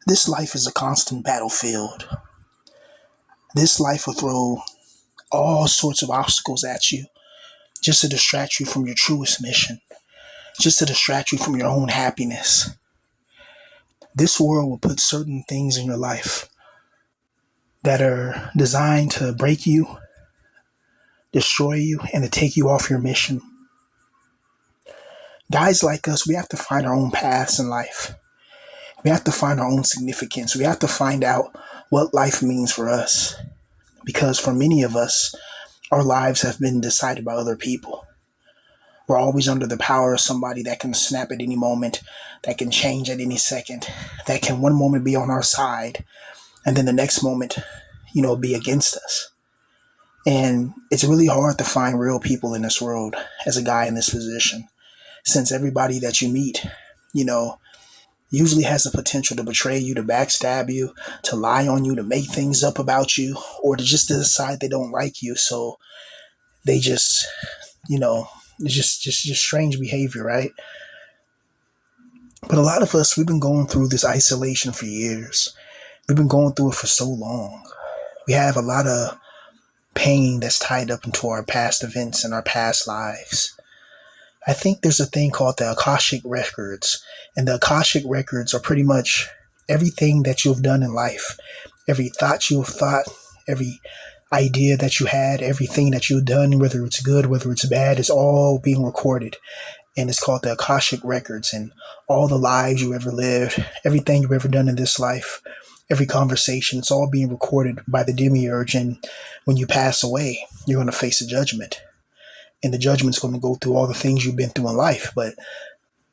This life is a constant battlefield. This life will throw all sorts of obstacles at you just to distract you from your truest mission, just to distract you from your own happiness. This world will put certain things in your life that are designed to break you, destroy you, and to take you off your mission. Guys like us, we have to find our own paths in life. We have to find our own significance. We have to find out what life means for us. Because for many of us, our lives have been decided by other people. We're always under the power of somebody that can snap at any moment, that can change at any second, that can one moment be on our side, and then the next moment, be against us. And it's really hard to find real people in this world as a guy in this position, since everybody that you meet, you know, usually has the potential to betray you, to backstab you, to lie on you, to make things up about you, or to just decide they don't like you. So they just, it's just strange behavior, right? But a lot of us, we've been going through this isolation for years. We've been going through it for so long. We have a lot of pain that's tied up into our past events and our past lives. I think there's a thing called the Akashic Records, and the Akashic Records are pretty much everything that you've done in life, every thought you've thought, every idea that you had, everything that you've done, whether it's good, whether it's bad, is all being recorded. And it's called the Akashic Records, and all the lives you ever lived, everything you've ever done in this life, every conversation, it's all being recorded by the demiurge. And when you pass away, you're going to face a judgment. And the judgment's going to go through all the things you've been through in life. But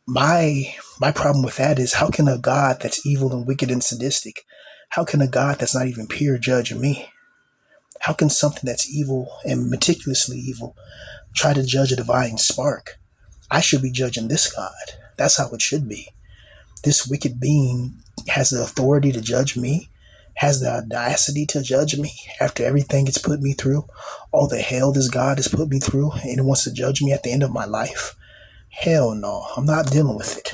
my problem with that is, how can a God that's evil and wicked and sadistic, how can a God that's not even pure judge me? How can something that's evil and meticulously evil try to judge a divine spark? I should be judging this God. That's how it should be. This wicked being has the authority to judge me, has the audacity to judge me after everything it's put me through, all the hell this God has put me through, and it wants to judge me at the end of my life. Hell no, I'm not dealing with it.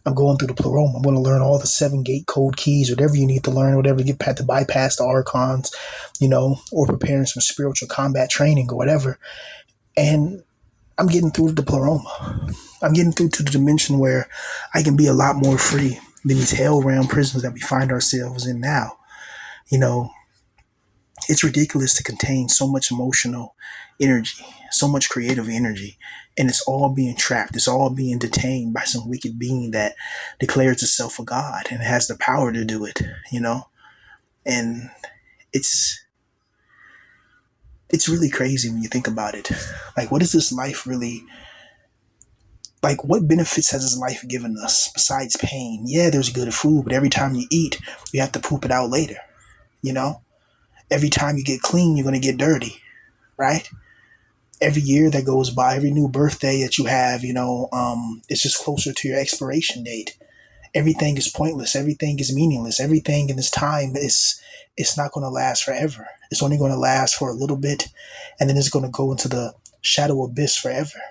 I'm going through the pleroma. I'm going to learn all the 7 gate code keys, whatever you need to learn, whatever you get to bypass the archons, or preparing some spiritual combat training or whatever. And I'm getting through the pleroma. I'm getting through to the dimension where I can be a lot more free than these hell realm prisons that we find ourselves in now. It's ridiculous to contain so much emotional energy, so much creative energy, and it's all being trapped. It's all being detained by some wicked being that declares itself a god and has the power to do it, and it's really crazy when you think about it. Like, what is this life really like? What benefits has this life given us besides pain? Yeah, there's good food, but every time you eat, you have to poop it out later. Every time you get clean, you're going to get dirty, right? Every year that goes by, every new birthday that you have, it's just closer to your expiration date. Everything is pointless. Everything is meaningless. Everything in this time it's not going to last forever. It's only going to last for a little bit, and then it's going to go into the shadow abyss forever.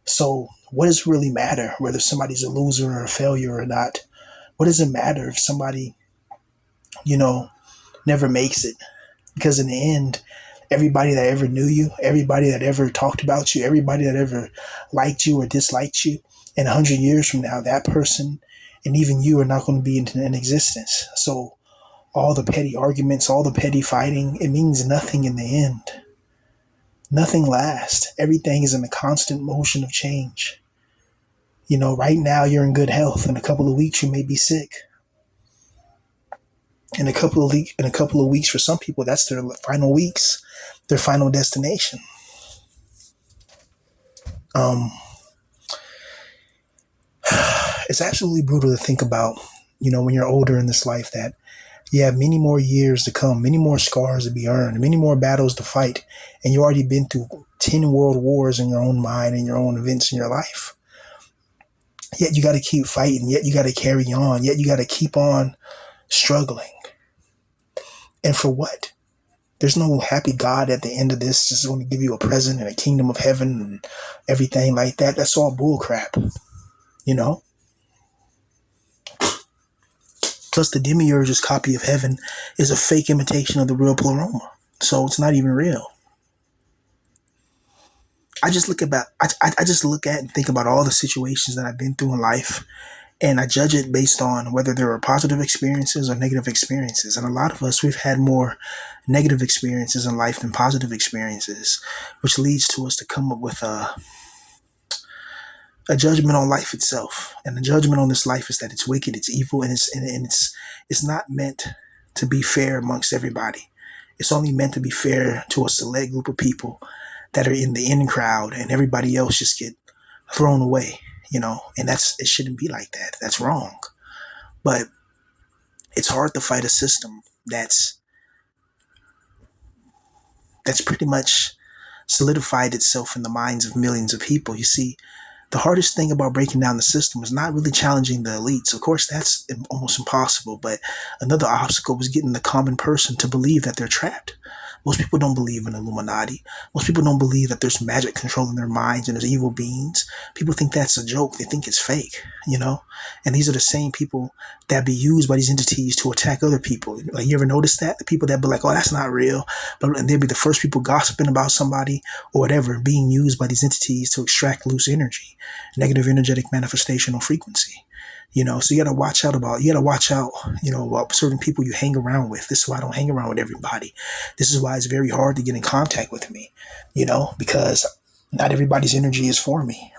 So what does it really matter whether somebody's a loser or a failure or not? What does it matter if somebody, never makes it? Because in the end, everybody that ever knew you, everybody that ever talked about you, everybody that ever liked you or disliked you, in 100 years from now, that person and even you are not going to be in existence. So all the petty arguments, all the petty fighting, it means nothing in the end. Nothing lasts. Everything is in a constant motion of change. Right now you're in good health. In a couple of weeks, you may be sick. In a couple of weeks, for some people, that's their final weeks, their final destination. It's absolutely brutal to think about, when you're older in this life, that you have many more years to come, many more scars to be earned, many more battles to fight, and you already been through 10 world wars in your own mind and your own events in your life. Yet you got to keep fighting, yet you got to carry on, yet you got to keep on struggling. And for what? There's no happy God at the end of this just going to give you a present and a kingdom of heaven and everything like that. That's all bull crap, Plus, the demiurge's copy of heaven is a fake imitation of the real pleroma. So it's not even real. I just look at and think about all the situations that I've been through in life, and I judge it based on whether there are positive experiences or negative experiences. And a lot of us, we've had more negative experiences in life than positive experiences, which leads to us to come up with a judgment on life itself. And the judgment on this life is that it's wicked, it's evil, and it's not meant to be fair amongst everybody. It's only meant to be fair to a select group of people that are in the in crowd, and everybody else just get thrown away, and it shouldn't be like that. That's wrong. But it's hard to fight a system that's pretty much solidified itself in the minds of millions of people. You see, the hardest thing about breaking down the system is not really challenging the elites. Of course, that's almost impossible. But another obstacle was getting the common person to believe that they're trapped. Most people don't believe in Illuminati. Most people don't believe that there's magic controlling their minds and there's evil beings. People think that's a joke. They think it's fake. And these are the same people that be used by these entities to attack other people. Like, you ever notice that? The people that be like, oh, that's not real. And they'll be the first people gossiping about somebody or whatever, being used by these entities to extract loose energy, negative energetic manifestation or frequency. So you gotta watch out, about certain people you hang around with. This is why I don't hang around with everybody. This is why it's very hard to get in contact with me, because not everybody's energy is for me.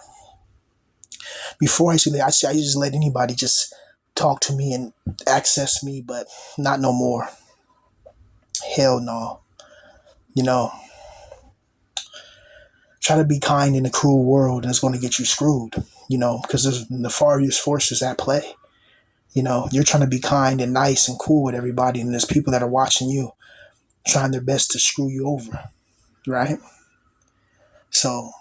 Before I just let anybody just talk to me and access me, but not no more. Hell no. You know, Try to be kind in a cruel world and it's going to get you screwed, because there's nefarious forces at play. You're trying to be kind and nice and cool with everybody, and there's people that are watching you, trying their best to screw you over, right? So,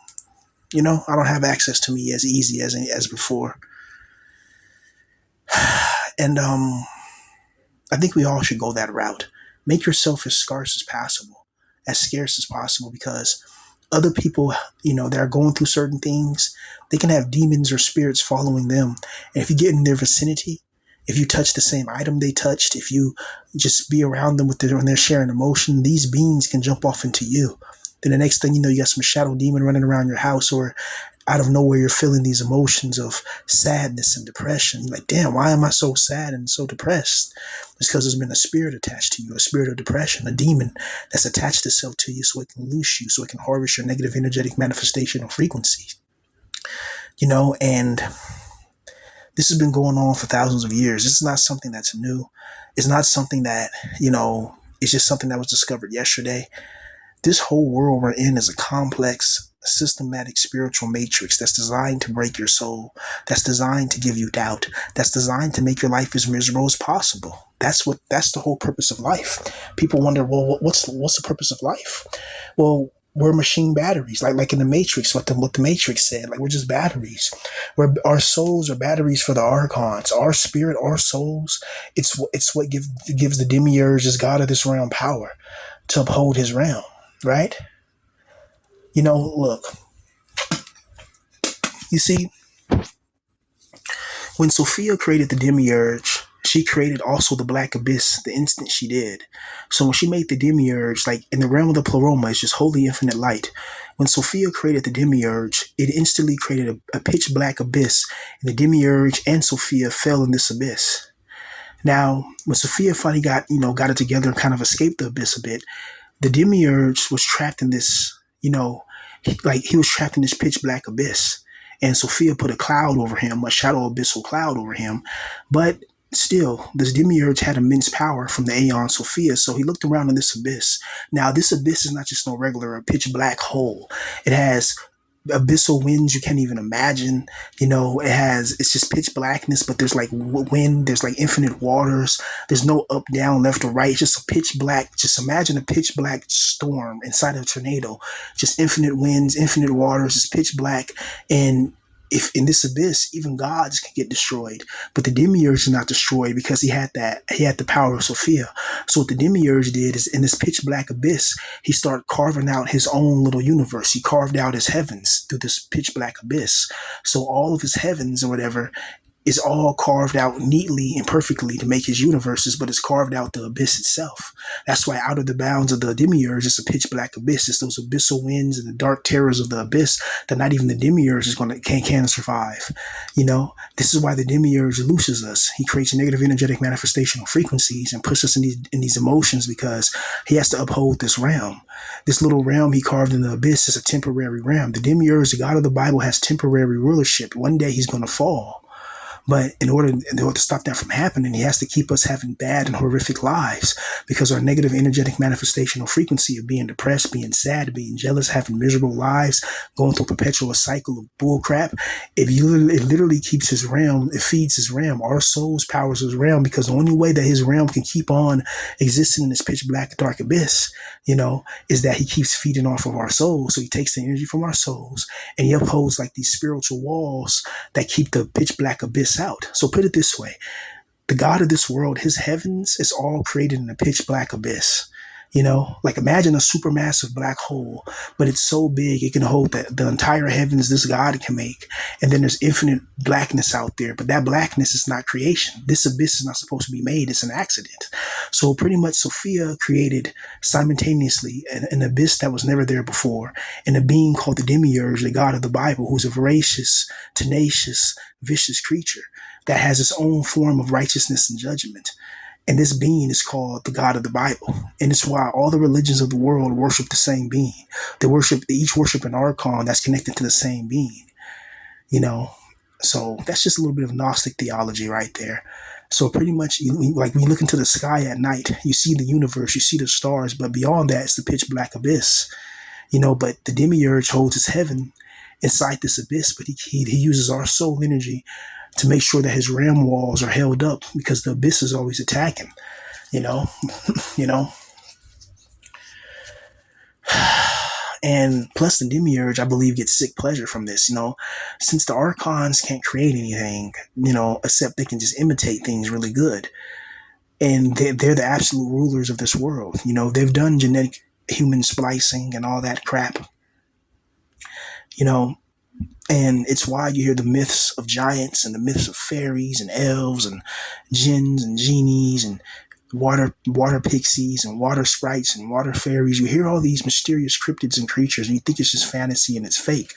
I don't have access to me as easy as before. And I think we all should go that route. Make yourself as scarce as possible, as scarce as possible, because other people, that are going through certain things, they can have demons or spirits following them. And if you get in their vicinity, if you touch the same item they touched, if you just be around them when they're sharing emotion, these beings can jump off into you. Then the next thing you know, you got some shadow demon running around your house, or out of nowhere, you're feeling these emotions of sadness and depression. You're like, damn, why am I so sad and so depressed? It's because there's been a spirit attached to you, a spirit of depression, a demon that's attached itself to you so it can loose you, so it can harvest your negative energetic manifestation or frequency. And this has been going on for thousands of years. This is not something that's new. It's not something that, it's just something that was discovered yesterday. This whole world we're in is a complex, systematic spiritual matrix that's designed to break your soul, that's designed to give you doubt, that's designed to make your life as miserable as possible. That's the whole purpose of life. People wonder, well, what's the purpose of life? Well, we're machine batteries, like in the Matrix. What the Matrix said, like, we're just batteries. Our souls are batteries for the archons. Our spirit, our souls, it's what gives the demiurge, as god of this realm, power to uphold his realm. Right? Look, you see, when Sophia created the demiurge, she created also the black abyss the instant she did. So when she made the demiurge, like in the realm of the pleroma, it's just holy infinite light. When Sophia created the demiurge, it instantly created a pitch black abyss, and the demiurge and Sophia fell in this abyss. Now, when Sophia finally got it together and kind of escaped the abyss a bit, the demiurge was trapped in this, he was trapped in this pitch black abyss. And Sophia put a cloud over him, a shadow abyssal cloud over him. But still, this demiurge had immense power from the Aeon Sophia. So he looked around in this abyss. Now, this abyss is not just no regular pitch black hole. It has abyssal winds you can't even imagine. It's just pitch blackness, but there's like wind, there's like infinite waters, there's no up, down, left, or right. It's just a pitch black, just imagine a pitch black storm inside of a tornado, just infinite winds, infinite waters. It's pitch black. And if in this abyss, even gods can get destroyed, but the demiurge is not destroyed because he had the power of Sophia. So what the demiurge did is, in this pitch black abyss, he started carving out his own little universe. He carved out his heavens through this pitch black abyss. So all of his heavens or whatever, is all carved out neatly and perfectly to make his universes, but it's carved out the abyss itself. That's why out of the bounds of the demiurge, it's a pitch black abyss. It's those abyssal winds and the dark terrors of the abyss that not even the demiurge is going to can survive. This is why the demiurge looses us. He creates negative energetic manifestational frequencies and puts us in these emotions because he has to uphold this realm. This little realm he carved in the abyss is a temporary realm. The demiurge, the God of the Bible, has temporary rulership. One day he's going to fall. But in order to stop that from happening, he has to keep us having bad and horrific lives because our negative energetic manifestational frequency of being depressed, being sad, being jealous, having miserable lives, going through a perpetual cycle of bull crap. It literally keeps his realm, it feeds his realm. Our souls powers his realm because the only way that his realm can keep on existing in this pitch black dark abyss, is that he keeps feeding off of our souls. So he takes the energy from our souls and he upholds like these spiritual walls that keep the pitch black abyss out. So put it this way, the God of this world, his heavens is all created in a pitch black abyss. Like imagine a supermassive black hole, but it's so big it can hold the entire heavens this God can make. And then there's infinite blackness out there, but that blackness is not creation. This abyss is not supposed to be made. It's an accident. So pretty much Sophia created simultaneously an abyss that was never there before, and a being called the demiurge, the God of the Bible, who's a voracious, tenacious, vicious creature that has its own form of righteousness and judgment. And this being is called the God of the Bible. And it's why all the religions of the world worship the same being. They each worship an archon that's connected to the same being, So that's just a little bit of Gnostic theology right there. So pretty much, like when you look into the sky at night, you see the universe, you see the stars, but beyond that, it's the pitch black abyss, But the demiurge holds his heaven inside this abyss, but he uses our soul energy to make sure that his realm walls are held up because the abyss is always attacking, you know, you know. And plus the demiurge, I believe, gets sick pleasure from this, since the archons can't create anything, except they can just imitate things really good. And they're the absolute rulers of this world. They've done genetic human splicing and all that crap, and it's why you hear the myths of giants and the myths of fairies and elves and jinns and genies and water pixies and water sprites and water fairies. You hear all these mysterious cryptids and creatures, and you think it's just fantasy and it's fake.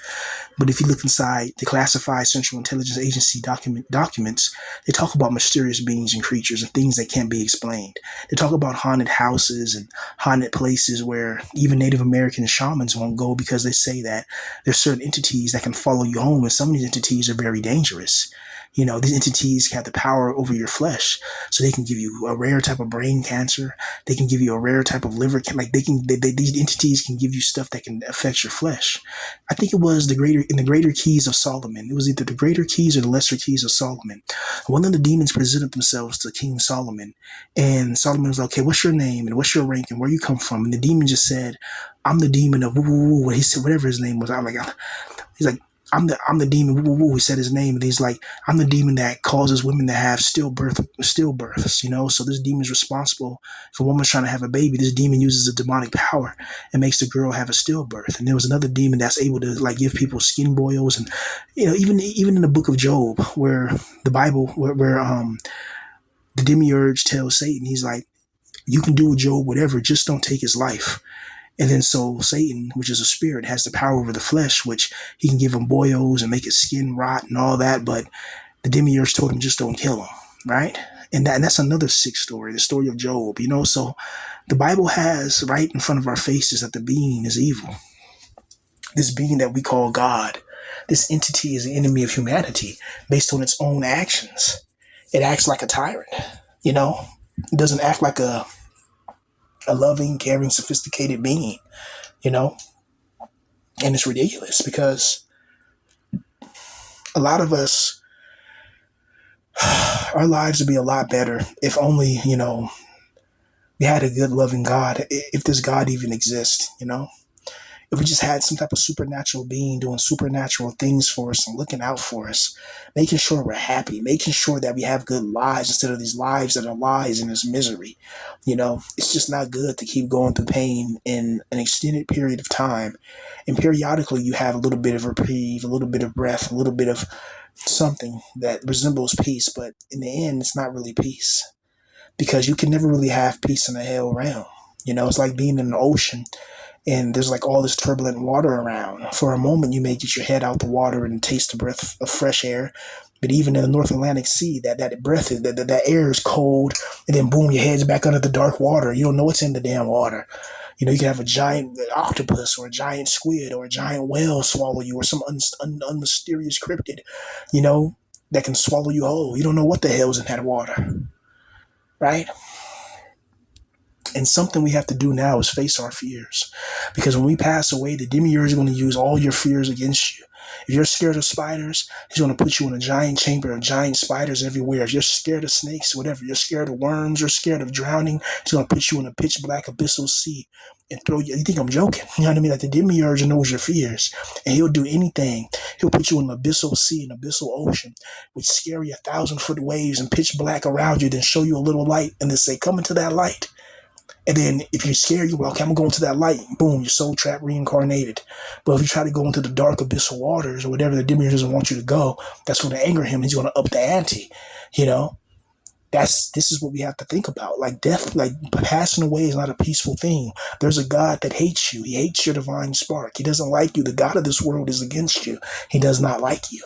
But if you look inside the classified Central Intelligence Agency documents, they talk about mysterious beings and creatures and things that can't be explained. They talk about haunted houses and haunted places where even Native American shamans won't go because they say that there's certain entities that can follow you home, and some of these entities are very dangerous. These entities have the power over your flesh, so they can give you a rare type of brain cancer. They can give you a rare type of liver these entities can give you stuff that can affect your flesh. I think it was in the Greater Keys of Solomon. It was either the Greater Keys or the Lesser Keys of Solomon. One of the demons presented themselves to King Solomon, and Solomon was like, "Okay, what's your name and what's your rank and where you come from?" And the demon just said, "I'm the demon of woo woo woo." He said whatever his name was. He's like, I'm the demon. Woo, woo, woo. He said his name, and he's like, I'm the demon that causes women to have stillbirths. So this demon is responsible if a woman's trying to have a baby. This demon uses a demonic power and makes the girl have a stillbirth. And there was another demon that's able to give people skin boils, and even in the book of Job, where the Bible, where the demiurge tells Satan, he's like, you can do with Job whatever, just don't take his life. And then so Satan, which is a spirit, has the power over the flesh, which he can give him boils and make his skin rot and all that. But the demiurge told him, just don't kill him, right? And that's another sick story, the story of Job, So the Bible has right in front of our faces that the being is evil. This being that we call God, this entity is the enemy of humanity based on its own actions. It acts like a tyrant, It doesn't act like a loving, caring, sophisticated being, And it's ridiculous because a lot of us, our lives would be a lot better if only, we had a good, loving God, if this God even exists, If we just had some type of supernatural being doing supernatural things for us and looking out for us, making sure we're happy, making sure that we have good lives instead of these lives that are lies and this misery. It's just not good to keep going through pain in an extended period of time. And periodically you have a little bit of reprieve, a little bit of breath, a little bit of, something that resembles peace, but in the end, it's not really peace because you can never really have peace in the hell realm. It's like being in the ocean and there's like all this turbulent water around. For a moment, you may get your head out the water and taste the breath of fresh air. But even in the North Atlantic Sea, that breath is that air is cold, and then boom, your head's back under the dark water. You don't know what's in the damn water. You can have a giant octopus or a giant squid or a giant whale swallow you, or some unmysterious cryptid, you know, that can swallow you whole. You don't know what the hell's in that water, right? And something we have to do now is face our fears. Because when we pass away, the demiurge is going to use all your fears against you. If you're scared of spiders, he's going to put you in a giant chamber of giant spiders everywhere. If you're scared of snakes, whatever, you're scared of worms, you're scared of drowning, he's going to put you in a pitch black abyssal sea and throw you. You think I'm joking? You know what I mean? Like the demiurge knows your fears and he'll do anything. He'll put you in an abyssal sea, an abyssal ocean with scary 1,000-foot waves and pitch black around you, then show you a little light and then say, come into that light. And then if you're scared, you're like, okay, I'm going to that light. Boom, your soul trapped, reincarnated. But if you try to go into the dark abyssal waters or whatever the demiurge doesn't want you to go, that's going to anger him. He's going to up the ante. You know, this is what we have to think about. Like death, like passing away is not a peaceful thing. There's a God that hates you. He hates your divine spark. He doesn't like you. The God of this world is against you. He does not like you.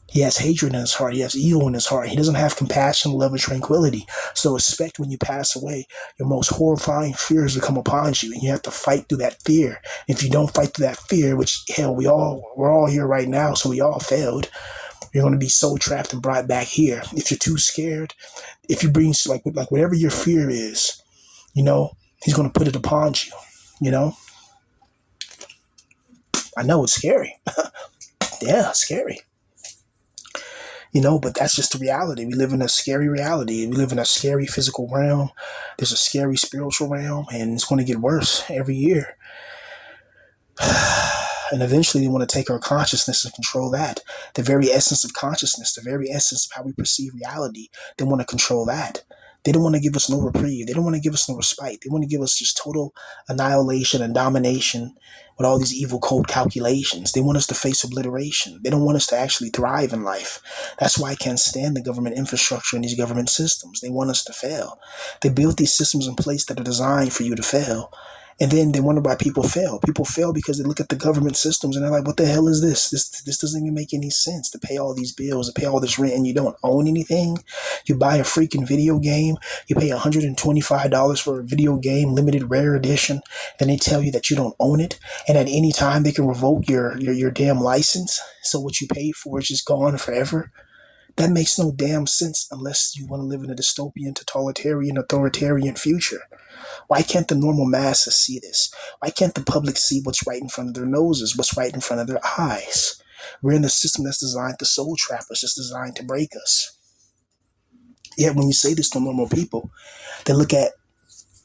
He has hatred in his heart. He has evil in his heart. He doesn't have compassion, love, and tranquility. So expect when you pass away, your most horrifying fears will come upon you, and you have to fight through that fear. If you don't fight through that fear, which hell, we're all here right now, so we all failed. You're going to be soul trapped and brought back here. If you're too scared, if you bring like whatever your fear is, he's going to put it upon you. I know it's scary. Yeah, scary. But that's just the reality. We live in a scary reality. We live in a scary physical realm. There's a scary spiritual realm, and it's going to get worse every year. And eventually they want to take our consciousness and control that. The very essence of consciousness, the very essence of how we perceive reality, they want to control that. They don't want to give us no reprieve. They don't want to give us no respite. They want to give us just total annihilation and domination with all these evil code calculations. They want us to face obliteration. They don't want us to actually thrive in life. That's why I can't stand the government infrastructure and these government systems. They want us to fail. They built these systems in place that are designed for you to fail. And then they wonder why people fail. People fail because they look at the government systems and they're like, what the hell is this? This doesn't even make any sense to pay all these bills, to pay all this rent, and you don't own anything. You buy a freaking video game. You pay $125 for a video game, limited rare edition. Then they tell you that you don't own it. And at any time they can revoke your damn license. So what you paid for is just gone forever. That makes no damn sense unless you want to live in a dystopian, totalitarian, authoritarian future. Why can't the normal masses see this? Why can't the public see what's right in front of their noses, what's right in front of their eyes? We're in a system that's designed to soul trap us, it's designed to break us. Yet when you say this to normal people, they look at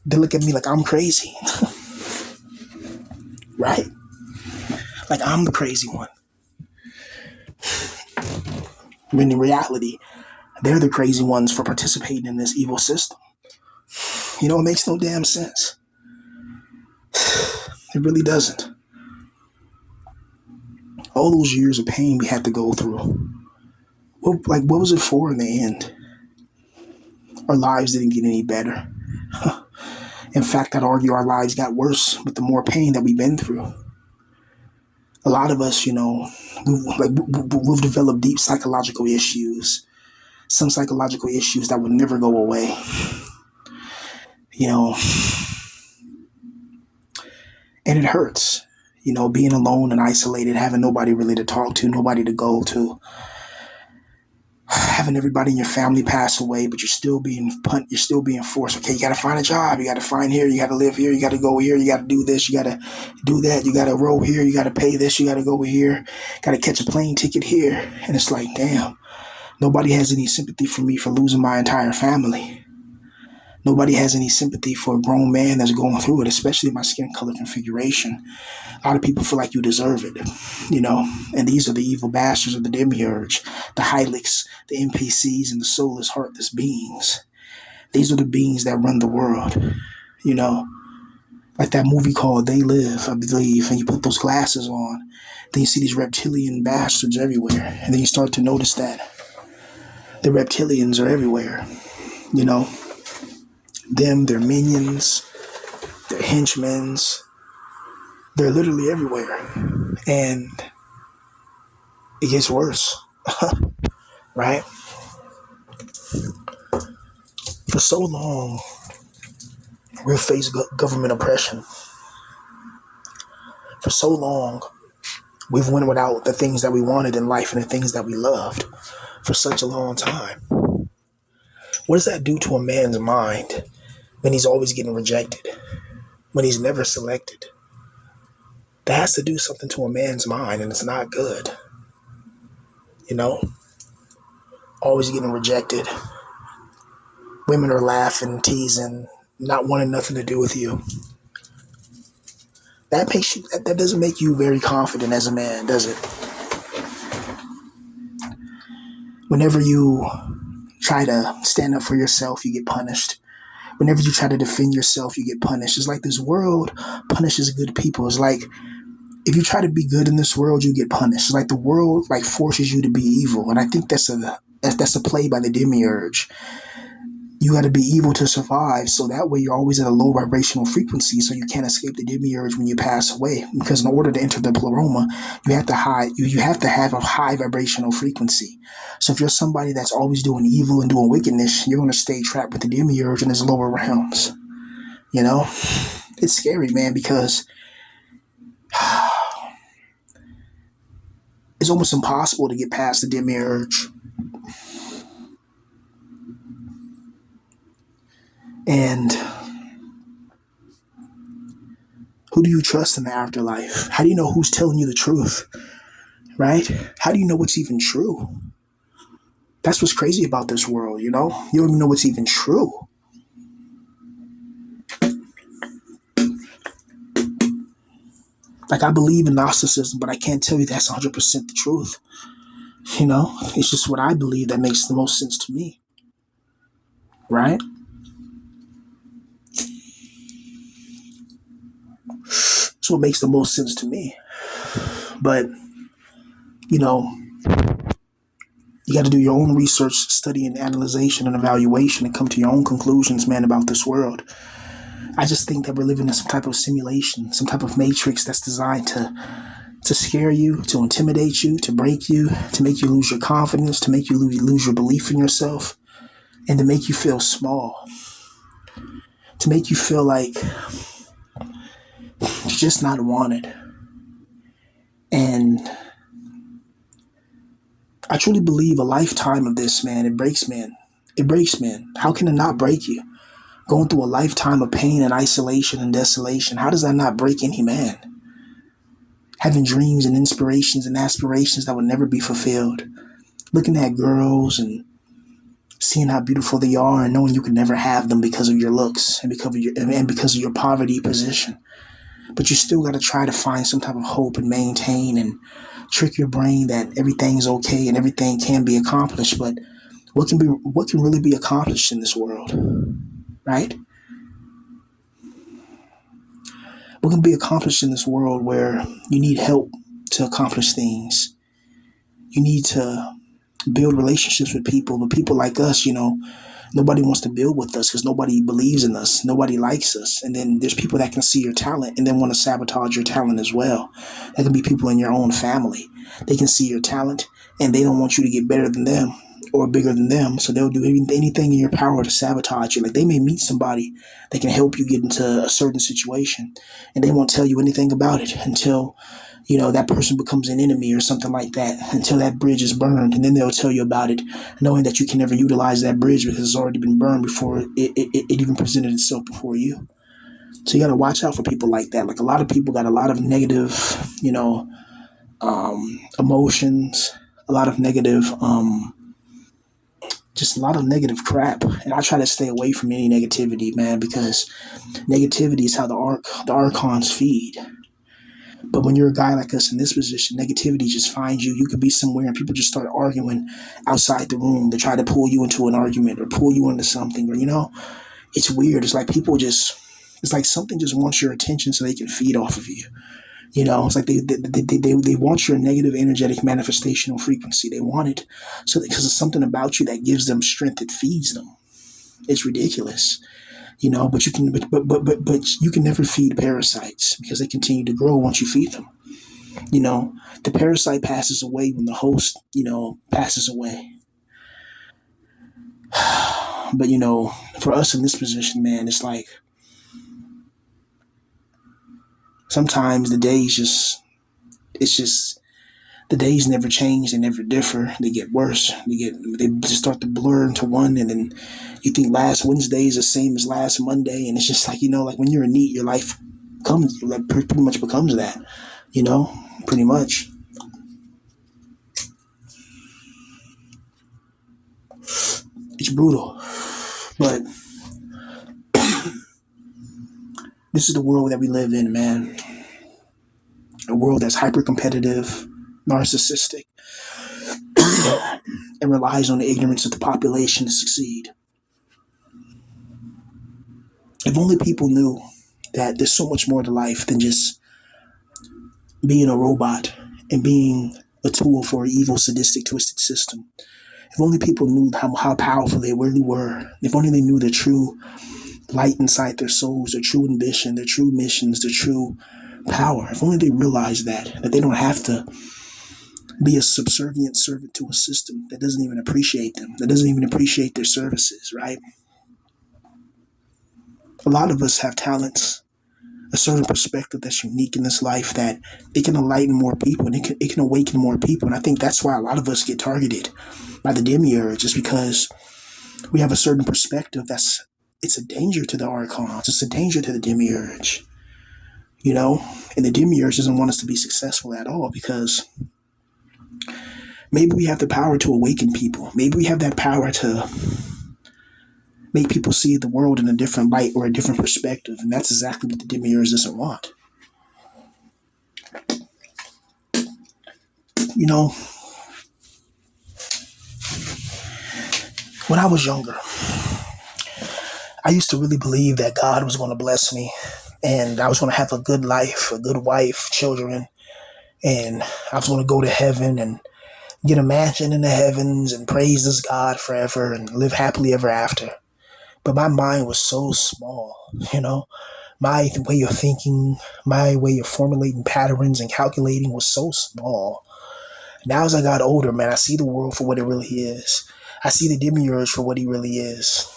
me like I'm crazy. Right? Like I'm the crazy one. When in reality, they're the crazy ones for participating in this evil system. It makes no damn sense. It really doesn't. All those years of pain we had to go through. What was it for in the end? Our lives didn't get any better. In fact, I'd argue our lives got worse with the more pain that we've been through. A lot of us, we've developed deep psychological issues. Some psychological issues that would never go away. And it hurts. Being alone and isolated, having nobody really to talk to, nobody to go to. Having everybody in your family pass away, but you're still being forced. Okay, you got to find a job. You got to find here. You got to live here. You got to go here. You got to do this. You got to do that. You got to row here. You got to pay this. You got to go here. Got to catch a plane ticket here. And it's like, damn, nobody has any sympathy for me for losing my entire family. Nobody has any sympathy for a grown man that's going through it, especially my skin color configuration. A lot of people feel like you deserve it, and these are the evil bastards of the demiurge, the Hylics, the NPCs, and the soulless, heartless beings. These are the beings that run the world, Like that movie called They Live, I believe, and you put those glasses on, then you see these reptilian bastards everywhere, and then you start to notice that the reptilians are everywhere. You know, them, their minions, their henchmen, they're literally everywhere. And it gets worse, right? For so long, we've faced government oppression. For so long, we've went without the things that we wanted in life and the things that we loved for such a long time. What does that do to a man's mind when he's always getting rejected, when he's never selected? That has to do something to a man's mind, and it's not good. You know, always getting rejected. Women are laughing, teasing, not wanting nothing to do with you. That doesn't make you very confident as a man, does it? Whenever you try to stand up for yourself, you get punished. Whenever you try to defend yourself, you get punished. It's like this world punishes good people. It's like if you try to be good in this world, you get punished. It's like the world like forces you to be evil, and I think that's a play by the demiurge. You got to be evil to survive, so that way you're always at a low vibrational frequency, so you can't escape the demiurge when you pass away. Because in order to enter the pleroma, you have to have a high vibrational frequency. So if you're somebody that's always doing evil and doing wickedness, you're going to stay trapped with the demiurge in his lower realms. You know, it's scary, man, because it's almost impossible to get past the demiurge. And who do you trust in the afterlife? How do you know who's telling you the truth? Right? How do you know what's even true? That's what's crazy about this world, you know? You don't even know what's even true. Like, I believe in Gnosticism, but I can't tell you that's 100% the truth. You know? It's just what I believe that makes the most sense to me. Right? It's what makes the most sense to me. But, you know, you got to do your own research, study, and analyzation and evaluation and come to your own conclusions, man, about this world. I just think that we're living in some type of simulation, some type of matrix that's designed to scare you, to intimidate you, to break you, to make you lose your confidence, to make you lose your belief in yourself, and to make you feel small, to make you feel like you're just not wanted. And I truly believe a lifetime of this, man, it breaks men. It breaks men. How can it not break you? Going through a lifetime of pain and isolation and desolation, how does that not break any man? Having dreams and inspirations and aspirations that would never be fulfilled. Looking at girls and seeing how beautiful they are and knowing you could never have them because of your looks and because of your poverty position. But you still got to try to find some type of hope and maintain and trick your brain that everything's okay and everything can be accomplished. But what can really be accomplished in this world, right? What can be accomplished in this world where you need help to accomplish things? You need to build relationships with people, but people like us, you know, nobody wants to build with us because nobody believes in us. Nobody likes us. And then there's people that can see your talent and then want to sabotage your talent as well. That can be people in your own family. They can see your talent and they don't want you to get better than them or bigger than them. So they'll do anything in your power to sabotage you. Like they may meet somebody that can help you get into a certain situation and they won't tell you anything about it until that person becomes an enemy or something like that, until that bridge is burned. And then they'll tell you about it, knowing that you can never utilize that bridge because it's already been burned before it even presented itself before you. So you got to watch out for people like that. Like a lot of people got a lot of negative, emotions, a lot of negative, just a lot of negative crap. And I try to stay away from any negativity, man, because negativity is how the archons feed. But when you're a guy like us in this position, negativity just finds you. You could be somewhere and people just start arguing outside the room. They try to pull you into an argument or pull you into something, or it's weird. It's like people just It's like something just wants your attention so they can feed off of you. You know, it's like they want your negative energetic manifestation or frequency. They want it so because it's something about you that gives them strength, that feeds them. It's ridiculous. You know, but you can but you can never feed parasites because they continue to grow once you feed them. You know, the parasite passes away when the host, passes away. But for us in this position, man, it's like sometimes the days just it's just the days never change, they never differ, they get worse. They just start to blur into one, and then you think last Wednesday is the same as last Monday, and it's just like like when you're a NEET, your life comes like pretty much becomes that, you know, pretty much. It's brutal, but this is the world that we live in, man. A world that's hyper competitive, narcissistic, and relies on the ignorance of the population to succeed. If only people knew that there's so much more to life than just being a robot and being a tool for an evil, sadistic, twisted system. If only people knew how powerful they really were. If only they knew the true light inside their souls, their true ambition, their true missions, their true power. If only they realized that they don't have to be a subservient servant to a system that doesn't even appreciate them, that doesn't even appreciate their services, right? A lot of us have talents, a certain perspective that's unique in this life that it can enlighten more people and it can awaken more people. And I think that's why a lot of us get targeted by the demiurge, just because we have a certain perspective it's a danger to the archons, it's a danger to the demiurge, and the demiurge doesn't want us to be successful at all because maybe we have the power to awaken people. Maybe we have that power to make people see the world in a different light or a different perspective. And that's exactly what the demiurge doesn't want. You know, when I was younger, I used to really believe that God was going to bless me and I was going to have a good life, a good wife, children, and I was going to go to heaven and get a mansion in the heavens and praise this God forever and live happily ever after. But my mind was so small, my way of thinking, my way of formulating patterns and calculating was so small. Now as I got older, man, I see the world for what it really is. I see the demiurge for what he really is.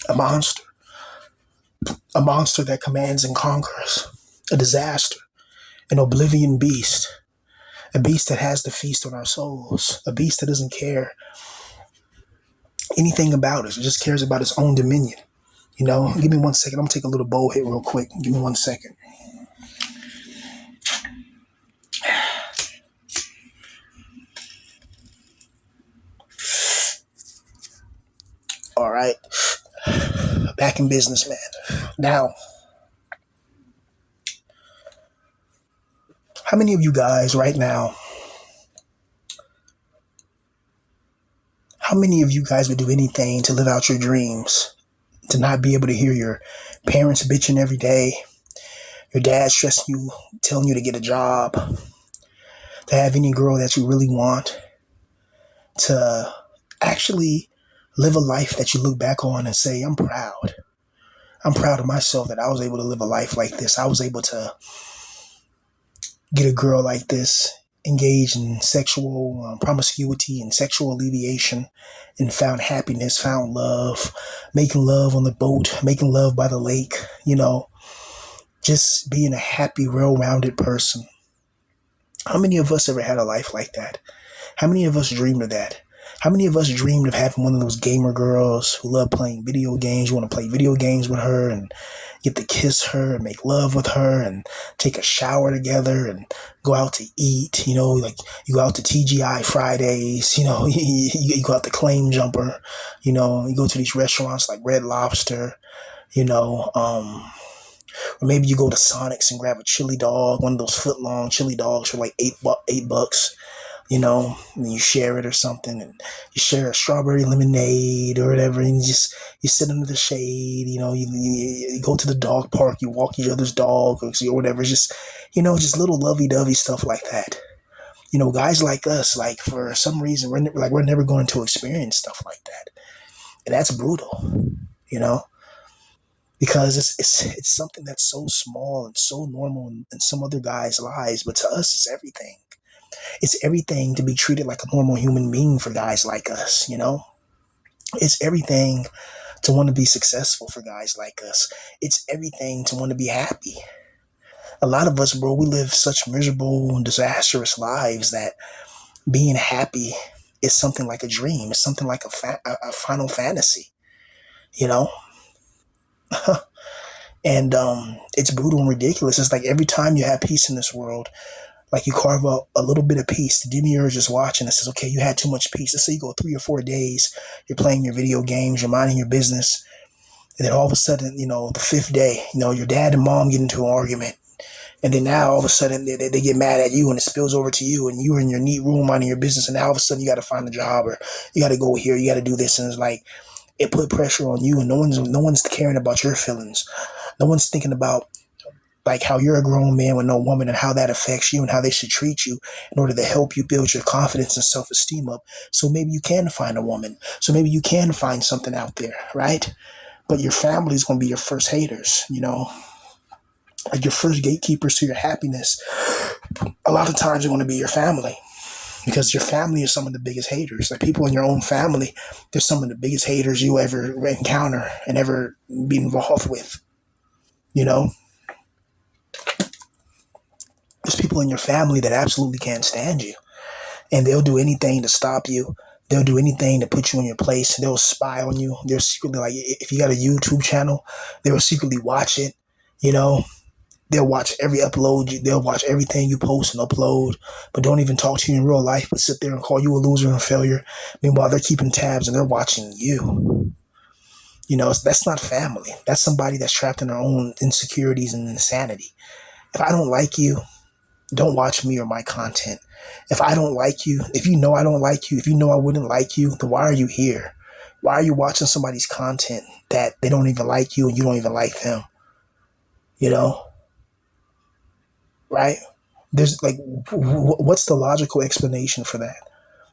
A monster. A monster that commands and conquers. A disaster. An oblivion beast. A beast that has the feast on our souls. A beast that doesn't care anything about us. It just cares about its own dominion. Give me 1 second. I'm going to take a little bowl hit real quick. Give me 1 second. All right. Back in business, man. Now, how many of you guys right now, how many of you guys would do anything to live out your dreams? To not be able to hear your parents bitching every day, your dad stressing you, telling you to get a job, to have any girl that you really want, to actually live a life that you look back on and say, I'm proud. I'm proud of myself that I was able to live a life like this. I was able to get a girl like this, engage in sexual promiscuity and sexual alleviation, and found happiness, found love, making love on the boat, making love by the lake, just being a happy, well-rounded person. How many of us ever had a life like that? How many of us dreamed of that? How many of us dreamed of having one of those gamer girls who love playing video games? You want to play video games with her and get to kiss her and make love with her and take a shower together and go out to eat, like you go out to TGI Fridays, you go out to Claim Jumper, you go to these restaurants like Red Lobster, or maybe you go to Sonic's and grab a chili dog, one of those foot-long chili dogs for like $8, and you share it or something, and you share a strawberry lemonade or whatever, and You sit under the shade, you go to the dog park, you walk each other's dog or whatever. It's just, just little lovey-dovey stuff like that. Guys like us, like for some reason, we're never going to experience stuff like that, and that's brutal. You know, because it's something that's so small and so normal in some other guys' lives, but to us, it's everything. It's everything to be treated like a normal human being for guys like us. It's everything to want to be successful for guys like us. It's everything to want to be happy. A lot of us, bro, we live such miserable and disastrous lives that being happy is something like a dream. It's something like a final fantasy, you know? And it's brutal and ridiculous. It's like every time you have peace in this world, like you carve out a little bit of peace, the demiurge is watching and says, okay, you had too much peace. Let's say you go 3 or 4 days, you're playing your video games, you're minding your business. And then all of a sudden, the fifth day, your dad and mom get into an argument. And then now all of a sudden they get mad at you and it spills over to you and you're in your neat room minding your business. And now all of a sudden you got to find a job or you got to go here, you got to do this. And it's like, it put pressure on you and no one's caring about your feelings. No one's thinking about like how you're a grown man with no woman and how that affects you and how they should treat you in order to help you build your confidence and self-esteem up. So maybe you can find a woman. So maybe you can find something out there, right? But your family is going to be your first haters, like your first gatekeepers to your happiness. A lot of times are going to be your family because your family is some of the biggest haters. Like people in your own family, they're some of the biggest haters you ever encounter and ever be involved with. You know, there's people in your family that absolutely can't stand you and they'll do anything to stop you. They'll do anything to put you in your place. They'll spy on you. They're secretly like, if you got a YouTube channel, they will secretly watch it. You know, they'll watch every upload. They'll watch everything you post and upload, but don't even talk to you in real life, but sit there and call you a loser and a failure. Meanwhile, they're keeping tabs and they're watching you. That's not family. That's somebody that's trapped in their own insecurities and insanity. If I don't like you, don't watch me or my content. If I don't like you, if you know I don't like you, if you know I wouldn't like you, then why are you here? Why are you watching somebody's content that they don't even like you and you don't even like them? You know, right? There's like, what's the logical explanation for that?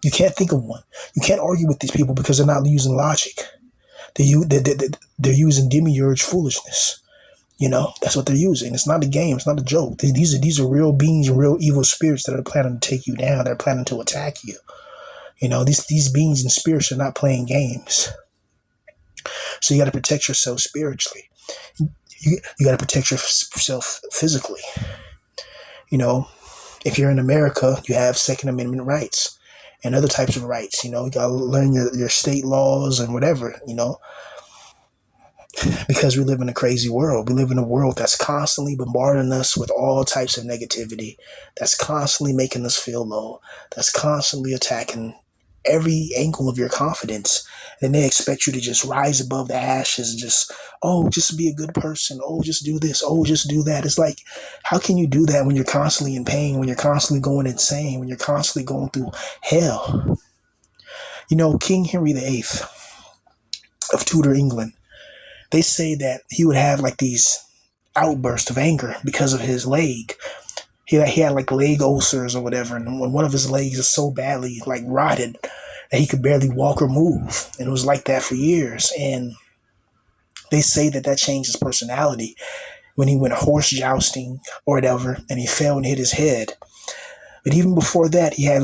You can't think of one. You can't argue with these people because they're not using logic. They're using demiurge foolishness. That's what they're using. It's not a game. It's not a joke. These are real beings and real evil spirits that are planning to take you down. They're planning to attack you. These beings and spirits are not playing games. So you got to protect yourself spiritually. You got to protect yourself physically. If you're in America, you have Second Amendment rights and other types of rights. You got to learn your state laws and whatever. Because we live in a crazy world. We live in a world that's constantly bombarding us with all types of negativity, that's constantly making us feel low, that's constantly attacking every angle of your confidence. And they expect you to just rise above the ashes and just be a good person. Oh, just do this. Oh, just do that. It's like, how can you do that when you're constantly in pain, when you're constantly going insane, when you're constantly going through hell? King Henry VIII of Tudor England, they say that he would have like these outbursts of anger because of his leg. He had like leg ulcers or whatever, and when one of his legs is so badly like rotted that he could barely walk or move, and it was like that for years. And they say that changed his personality when he went horse jousting or whatever, and he fell and hit his head. But even before that, he had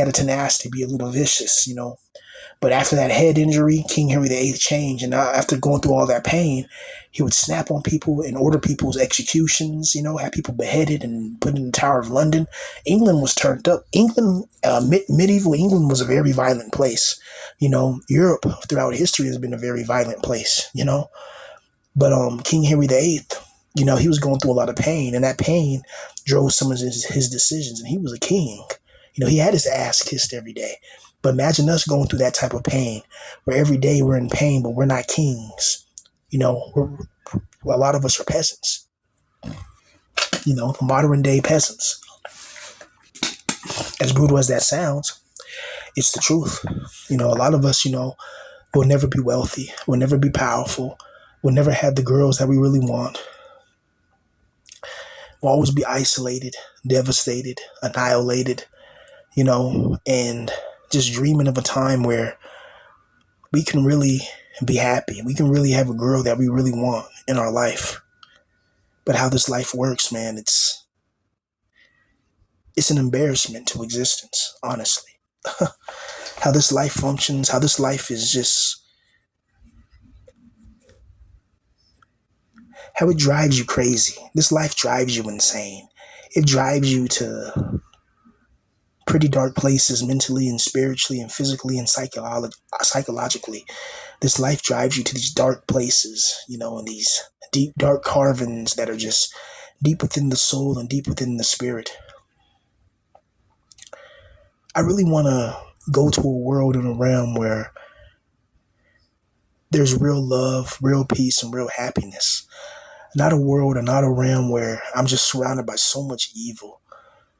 a tenacity, be a little vicious, But after that head injury, King Henry VIII changed. And after going through all that pain, he would snap on people and order people's executions, have people beheaded and put in the Tower of London. England was turned up. Medieval England was a very violent place. Europe throughout history has been a very violent place, But King Henry VIII, he was going through a lot of pain. And that pain drove some of his decisions. And he was a king. He had his ass kissed every day. But imagine us going through that type of pain where every day we're in pain, but we're not kings. A lot of us are peasants, modern day peasants. As brutal as that sounds, it's the truth. A lot of us, We'll never be wealthy. We'll never be powerful. We'll never have the girls that we really want. We'll always be isolated, devastated, annihilated, and just dreaming of a time where we can really be happy. We can really have a girl that we really want in our life. But how this life works, man, it's an embarrassment to existence, honestly. How this life functions, how this life is just how it drives you crazy. This life drives you insane. It drives you to pretty dark places mentally and spiritually and physically and psychologically. This life drives you to these dark places, and these deep, dark carvings that are just deep within the soul and deep within the spirit. I really want to go to a world and a realm where there's real love, real peace, and real happiness. Not a world and not a realm where I'm just surrounded by so much evil,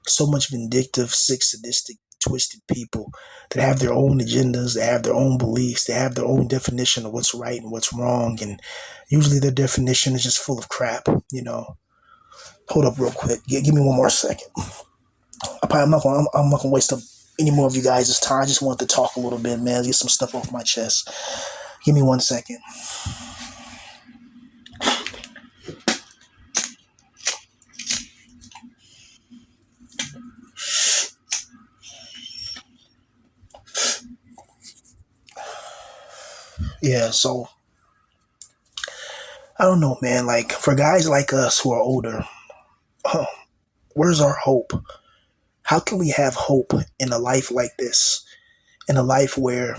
so much vindictive, sick, sadistic, twisted people that have their own agendas, they have their own beliefs, they have their own definition of what's right and what's wrong. And usually their definition is just full of crap. Hold up real quick. Give me one more second. I'm not gonna waste up any more of you guys' time. I just wanted to talk a little bit, man. Get some stuff off my chest. Give me 1 second. Yeah, so I don't know, man. Like for guys like us who are older, huh, where's our hope? How can we have hope in a life like this? In a life where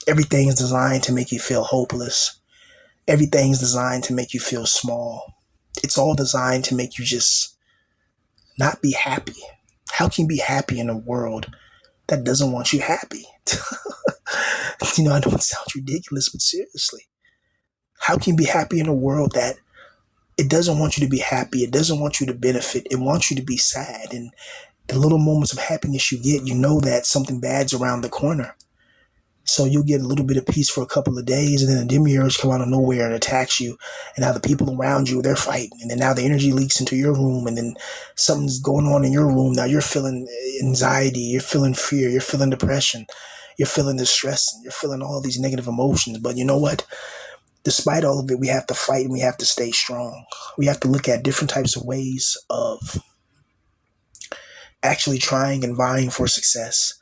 everything is designed to make you feel hopeless. Everything is designed to make you feel small. It's all designed to make you just not be happy. How can you be happy in a world that doesn't want you happy? I know it sounds ridiculous, but seriously, how can you be happy in a world that it doesn't want you to be happy? It doesn't want you to benefit. It wants you to be sad. And the little moments of happiness you get, you know that something bad's around the corner. So you'll get a little bit of peace for a couple of days, and then a demiurge come out of nowhere and attacks you. And now the people around you, they're fighting. And then now the energy leaks into your room, and then something's going on in your room. Now you're feeling anxiety, you're feeling fear, you're feeling depression, you're feeling distress, and you're feeling all these negative emotions. But you know what? Despite all of it, we have to fight and we have to stay strong. We have to look at different types of ways of actually trying and vying for success.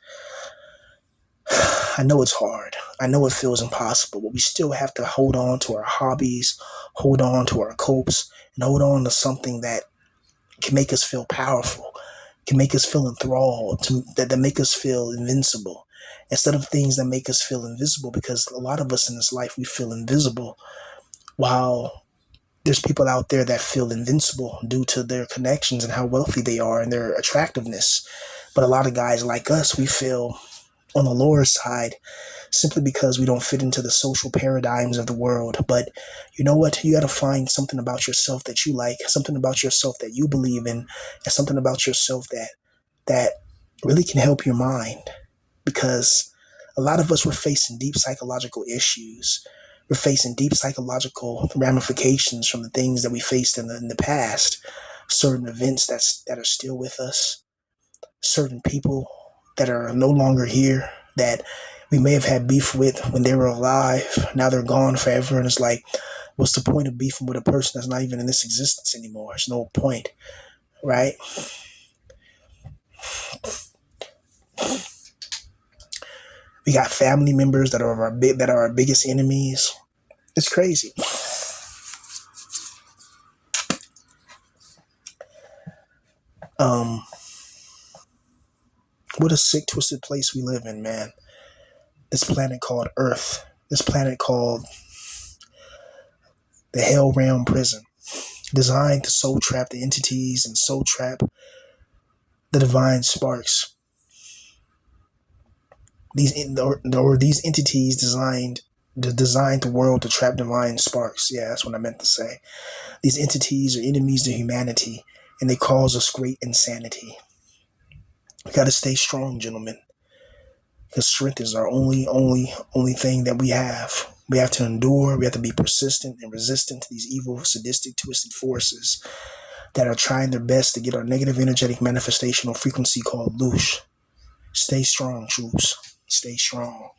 I know it's hard. I know it feels impossible, but we still have to hold on to our hobbies, hold on to our copes, and hold on to something that can make us feel powerful, can make us feel enthralled, that make us feel invincible, instead of things that make us feel invisible, because a lot of us in this life, we feel invisible, while there's people out there that feel invincible due to their connections and how wealthy they are and their attractiveness. But a lot of guys like us, we feel on the lower side simply because we don't fit into the social paradigms of the world. But you know what? You got to find something about yourself that you like, something about yourself that you believe in, and something about yourself that really can help your mind. Because a lot of us were facing deep psychological issues. We're facing deep psychological ramifications from the things that we faced in the past. Certain events that are still with us, certain people that are no longer here, that we may have had beef with when they were alive. Now they're gone forever. And it's like, what's the point of beefing with a person that's not even in this existence anymore? There's no point, right? We got family members that are our biggest enemies. It's crazy. Um, what a sick, twisted place we live in, man. This planet called Earth. This planet called the Hell Realm Prison, designed to soul trap the entities and soul trap the divine sparks. These entities designed the world to trap divine sparks. Yeah, that's what I meant to say. These entities are enemies to humanity, and they cause us great insanity. We got to stay strong, gentlemen. We Because strength is our only thing that we have. We have to endure. We have to be persistent and resistant to these evil, sadistic, twisted forces that are trying their best to get our negative energetic manifestation or frequency called loosh. Stay strong, troops. Stay strong.